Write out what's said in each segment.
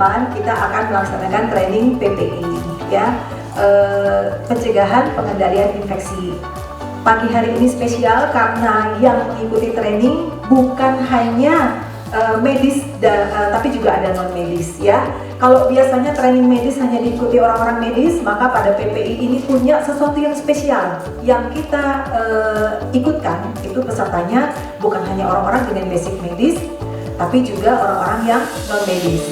depan kita akan melaksanakan training PPI ya, pencegahan pengendalian infeksi. Pagi hari ini spesial karena yang mengikuti training bukan hanya medis tapi juga ada non medis ya. Kalau biasanya training medis hanya diikuti orang-orang medis, maka pada PPI ini punya sesuatu yang spesial yang kita ikutkan. Itu pesertanya bukan hanya orang-orang dengan basic medis, tapi juga orang-orang yang non medis.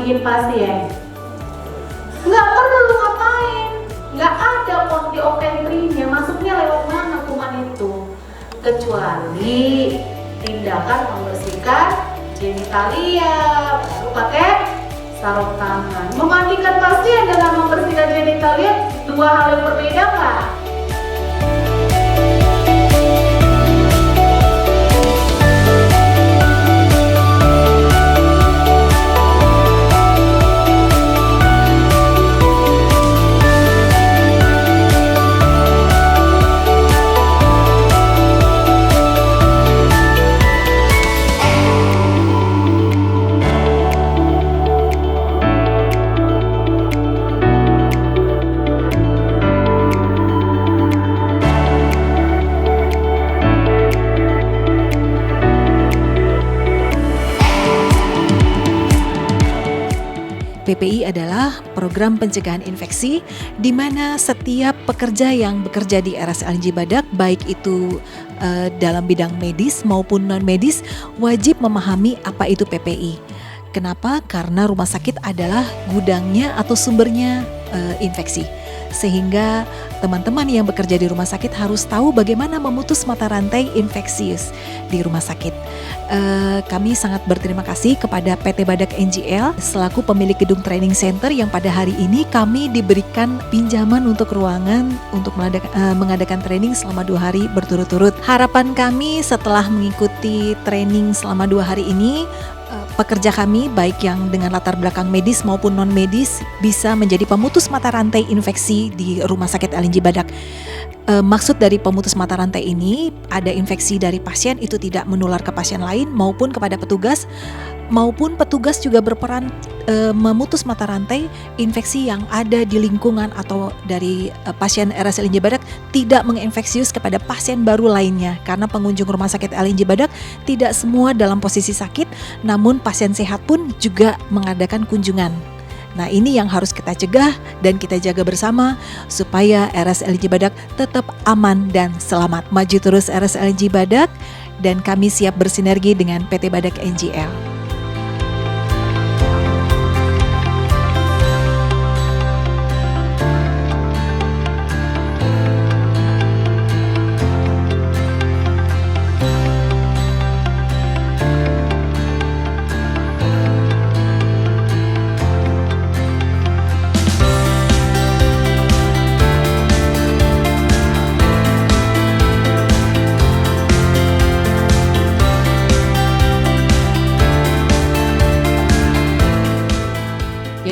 mandiin pasien? Nggak perlu ngapain, nggak ada podiopentrinnya, masuknya lewat mana kuman itu? Kecuali tindakan membersihkan genitalia, baru pakai sarung tangan. Memandikan pasien dengan membersihkan genitalia, dua hal yang berbeda nggak? PPI adalah program pencegahan infeksi di mana setiap pekerja yang bekerja di RSLNJ Badak, baik itu dalam bidang medis maupun non-medis, wajib memahami apa itu PPI. Kenapa? Karena rumah sakit adalah gudangnya atau sumbernya infeksi. Sehingga teman-teman yang bekerja di rumah sakit harus tahu bagaimana memutus mata rantai infeksius di rumah sakit. Kami sangat berterima kasih kepada PT Badak NGL selaku pemilik gedung training center yang pada hari ini kami diberikan pinjaman untuk ruangan untuk mengadakan training selama 2 hari berturut-turut. Harapan kami setelah mengikuti training selama 2 hari ini, pekerja kami baik yang dengan latar belakang medis maupun non medis bisa menjadi pemutus mata rantai infeksi di Rumah Sakit LNJ Badak. Maksud dari pemutus mata rantai ini, ada infeksi dari pasien itu tidak menular ke pasien lain maupun kepada petugas. maupun petugas juga berperan memutus mata rantai infeksi yang ada di lingkungan atau dari pasien RSLNJ Badak tidak menginfeksius kepada pasien baru lainnya, karena pengunjung rumah sakit LNJ Badak tidak semua dalam posisi sakit, namun pasien sehat pun juga mengadakan kunjungan. Nah, ini yang harus kita cegah dan kita jaga bersama supaya RSLNJ Badak tetap aman dan selamat. Maju terus RSLNJ Badak, dan kami siap bersinergi dengan PT Badak NGL.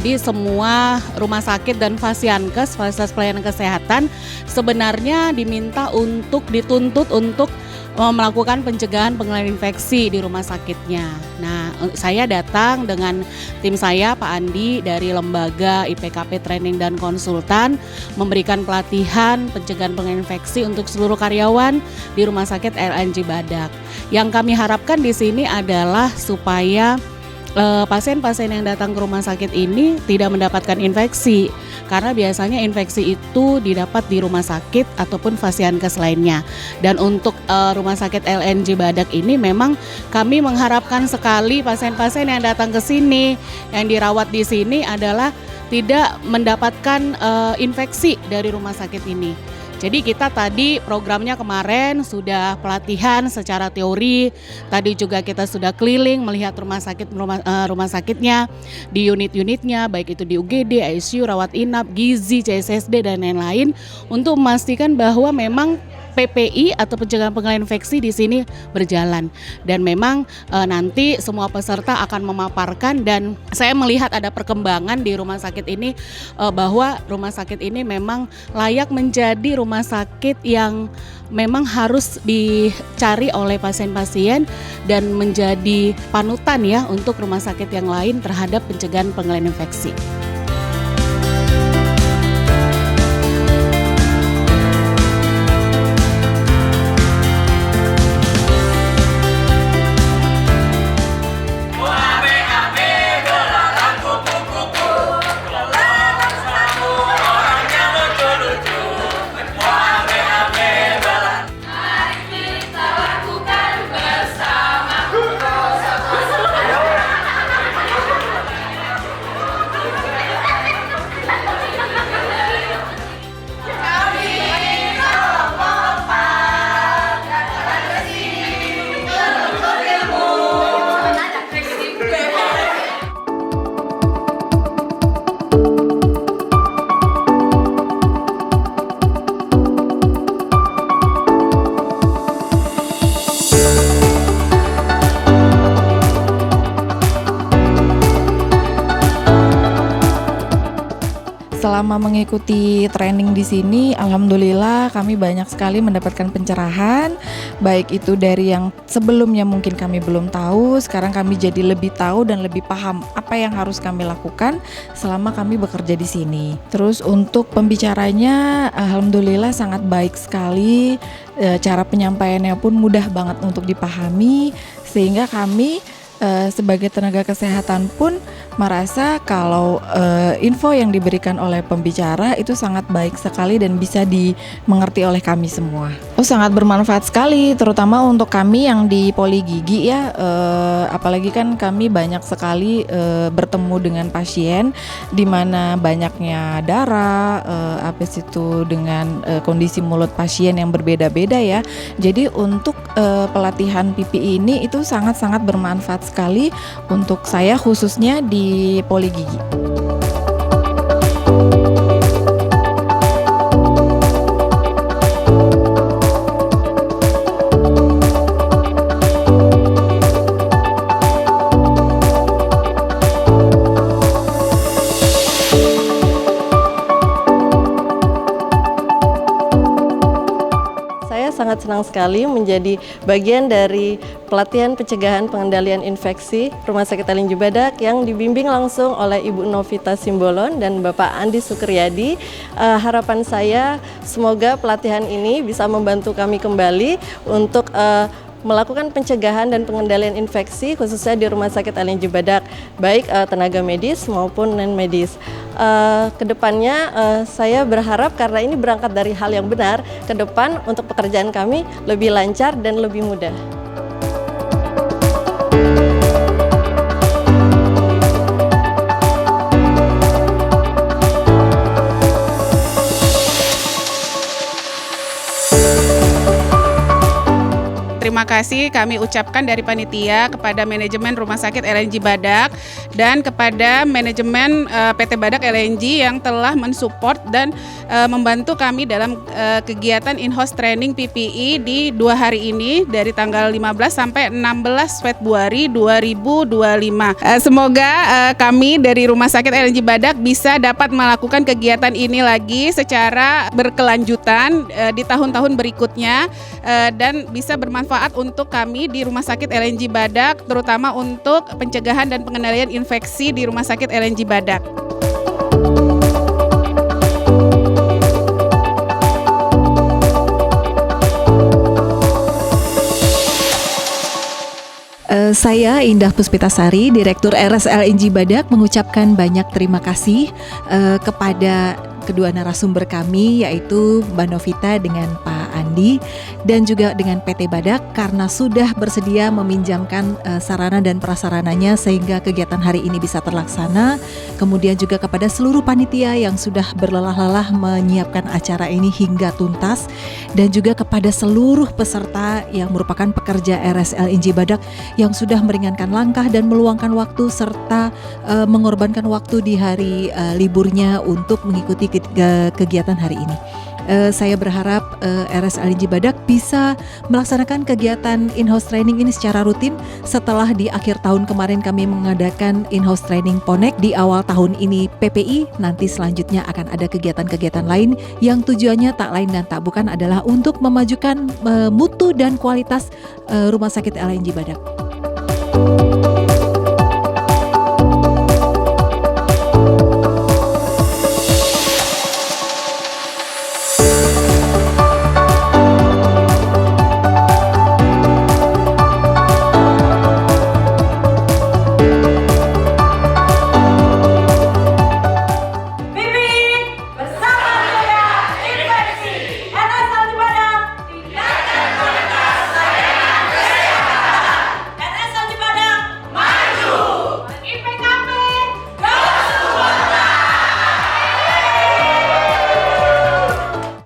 Jadi semua rumah sakit dan fasilitas pelayanan kesehatan sebenarnya dituntut untuk melakukan pencegahan pengenalan infeksi di rumah sakitnya. Nah, saya datang dengan tim saya, Pak Andi dari lembaga IPKP Training dan Konsultan, memberikan pelatihan pencegahan pengenalan infeksi untuk seluruh karyawan di Rumah Sakit LNJ Badak. Yang kami harapkan di sini adalah supaya pasien-pasien yang datang ke rumah sakit ini tidak mendapatkan infeksi, karena biasanya infeksi itu didapat di rumah sakit ataupun fasilitas lainnya. Dan untuk rumah sakit LNJ Badak ini memang kami mengharapkan sekali pasien-pasien yang datang ke sini, yang dirawat di sini adalah tidak mendapatkan infeksi dari rumah sakit ini. Jadi kita tadi programnya kemarin sudah pelatihan secara teori, tadi juga kita sudah keliling melihat rumah sakitnya, di unit-unitnya, baik itu di UGD, ICU, rawat inap, gizi, CSSD dan lain-lain, untuk memastikan bahwa memang PPI atau pencegahan pengenalan infeksi di sini berjalan. Dan memang nanti semua peserta akan memaparkan, dan saya melihat ada perkembangan di rumah sakit ini bahwa rumah sakit ini memang layak menjadi rumah sakit yang memang harus dicari oleh pasien-pasien dan menjadi panutan ya untuk rumah sakit yang lain terhadap pencegahan pengenalan infeksi. Selama mengikuti training di sini, alhamdulillah kami banyak sekali mendapatkan pencerahan, baik itu dari yang sebelumnya mungkin kami belum tahu, sekarang kami jadi lebih tahu dan lebih paham apa yang harus kami lakukan selama kami bekerja di sini. Terus untuk pembicaranya, alhamdulillah sangat baik sekali, cara penyampaiannya pun mudah banget untuk dipahami, sehingga kami sebagai tenaga kesehatan pun merasa kalau info yang diberikan oleh pembicara itu sangat baik sekali dan bisa dimengerti oleh kami semua. Sangat bermanfaat sekali, terutama untuk kami yang di poli gigi ya, apalagi kan kami banyak sekali bertemu dengan pasien di mana banyaknya darah, habis itu dengan kondisi mulut pasien yang berbeda-beda ya. Jadi untuk pelatihan PPI ini itu sangat-sangat bermanfaat sekali untuk saya khususnya di poli gigi. sangat senang sekali menjadi bagian dari pelatihan pencegahan pengendalian infeksi Rumah Sakit LNJ Badak yang dibimbing langsung oleh Ibu Novita Simbolon dan Bapak Andi Sukriyadi. Harapan saya semoga pelatihan ini bisa membantu kami kembali untuk melakukan pencegahan dan pengendalian infeksi khususnya di Rumah Sakit LNJ Badak, baik tenaga medis maupun non-medis. Kedepannya saya berharap karena ini berangkat dari hal yang benar, ke depan untuk pekerjaan kami lebih lancar dan lebih mudah. Terima kasih kami ucapkan dari panitia kepada manajemen Rumah Sakit LNJ Badak dan kepada manajemen PT Badak LNJ yang telah mensupport dan membantu kami dalam kegiatan in-house training PPE di 2 hari ini dari tanggal 15 sampai 16 Februari 2025. Semoga kami dari Rumah Sakit LNJ Badak bisa dapat melakukan kegiatan ini lagi secara berkelanjutan di tahun-tahun berikutnya dan bisa bermanfaat untuk kami di Rumah Sakit LNJ Badak, terutama untuk pencegahan dan pengendalian infeksi di Rumah Sakit LNJ Badak. Saya Indah Puspitasari, Direktur RSLNJ Badak, mengucapkan banyak terima kasih kepada kedua narasumber kami, yaitu Mbak Novita dengan Pak Andi dan juga dengan PT Badak karena sudah bersedia meminjamkan sarana dan prasarananya sehingga kegiatan hari ini bisa terlaksana. Kemudian juga kepada seluruh panitia yang sudah berlelah-lelah menyiapkan acara ini hingga tuntas, dan juga kepada seluruh peserta yang merupakan pekerja RSLNJ Badak yang sudah meringankan langkah dan meluangkan waktu serta mengorbankan waktu di hari liburnya untuk mengikuti kegiatan hari ini. Saya berharap RSLNJ Badak bisa melaksanakan kegiatan in-house training ini secara rutin setelah di akhir tahun kemarin kami mengadakan in-house training PONEK. Di awal tahun ini PPI, nanti selanjutnya akan ada kegiatan-kegiatan lain yang tujuannya tak lain dan tak bukan adalah untuk memajukan mutu dan kualitas Rumah Sakit LNJ Badak.